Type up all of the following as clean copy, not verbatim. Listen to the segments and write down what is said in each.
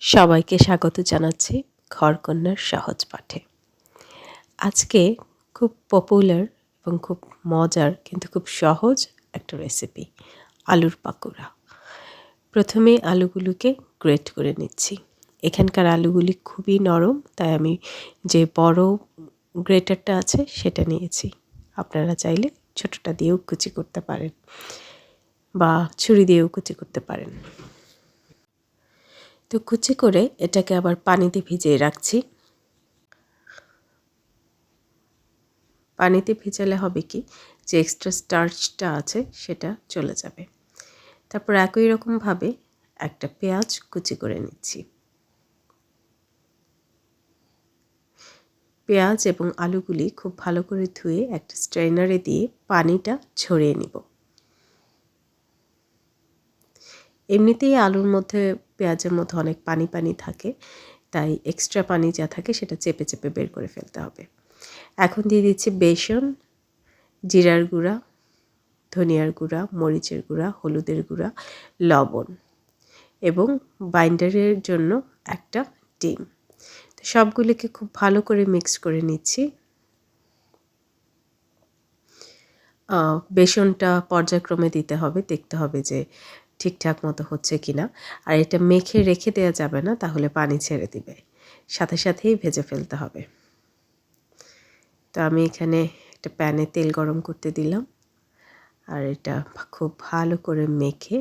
সবাইকে স্বাগত জানাচ্ছি ঘরকন্নার সহজ পাঠে। আজকে খুব পপুলার এবং খুব মজার কিন্তু খুব সহজ একটা রেসিপি, আলুর পাকোড়া। প্রথমে আলুগুলোকে গ্রেট করে নিচ্ছি। এখানকার আলুগুলি খুবই নরম, তাই আমি যে বড় গ্রেটারটা আছে সেটা নিয়েছি। আপনারা চাইলে ছোটটা দিয়েও কুচি করতে পারেন বা ছুরি দিয়েও কুচি করতে পারেন। তো কুচি করে এটাকে আবার পানিতে ভিজিয়ে রাখছি। পানিতে ভিজালে হবে কি, যে এক্সট্রা স্টার্চটা আছে সেটা চলে যাবে। তারপর একই রকমভাবে একটা পেঁয়াজ কুচি করে নিচ্ছি। পেঁয়াজ এবং আলুগুলি খুব ভালো করে ধুয়ে একটা স্ট্রেনারে দিয়ে পানিটা ঝরিয়ে নিব। এমনিতেই আলুর মধ্যে, পেঁয়াজের মধ্যে অনেক পানি পানি থাকে, তাই এক্সট্রা পানি যা থাকে সেটা চেপে চেপে বের করে ফেলতে হবে। এখন দিয়ে দিচ্ছি বেসন, জিরার গুঁড়া, ধনিয়ার গুঁড়া, মরিচের গুঁড়া, হলুদের গুঁড়া, লবণ এবং বাইন্ডারের জন্য একটা ডিম। তো সবগুলিকে খুব ভালো করে মিক্স করে নিচ্ছি। বেসনটা পর্যায়ক্রমে দিতে হবে, দেখতে হবে যে ঠিকঠাক মতো হচ্ছে কিনা। আর এটা মেখে রেখে দেওয়া যাবে না, তাহলে পানি ছেড়ে দিবে, সাথে সাথেই ভেজে ফেলতে হবে। তো আমি এখানে একটা প্যানে তেল গরম করতে দিলাম, আর এটা খুব ভালো করে মেখে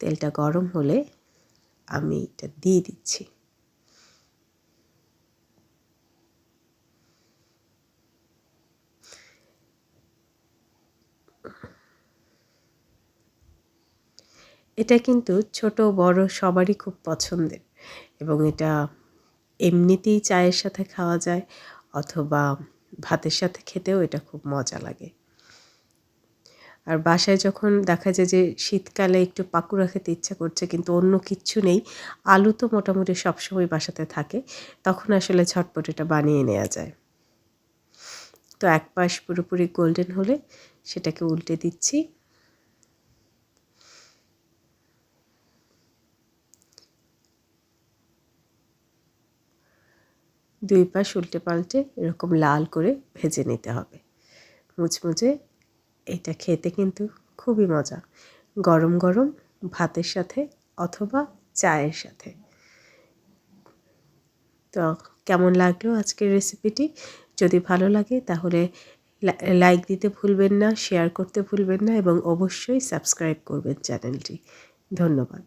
তেলটা গরম হলে আমি এটা দিয়ে দিচ্ছি। এটা কিন্তু ছোট বড় সবারই খুব পছন্দের, এবং এটা এমনিতেই চায়ের সাথে খাওয়া যায় অথবা ভাতের সাথে খেতেও এটা খুব মজা লাগে। আর বাসায় যখন দেখা যায় যে শীতকালে একটু পাকুড়া খেতে ইচ্ছা করছে কিন্তু অন্য কিচ্ছু নেই, আলু তো মোটামুটি সবসময় বাসাতে থাকে, তখন আসলে ঝটপট এটা বানিয়ে নেওয়া যায়। তো এক পাশ পুরোপুরি গোল্ডেন হলে সেটাকে উল্টে দিচ্ছি। দুই পাশ উল্টে পাল্টে এরকম লাল করে ভেজে নিতে হবে মুচমুচে। এটা খেতে কিন্তু খুবই মজা, গরম গরম ভাতের সাথে অথবা চায়ের সাথে। তো কেমন লাগলো আজকের রেসিপিটি? যদি ভালো লাগে তাহলে লাইক দিতে ভুলবেন না, শেয়ার করতে ভুলবেন না এবং অবশ্যই সাবস্ক্রাইব করবেন চ্যানেলটি। ধন্যবাদ।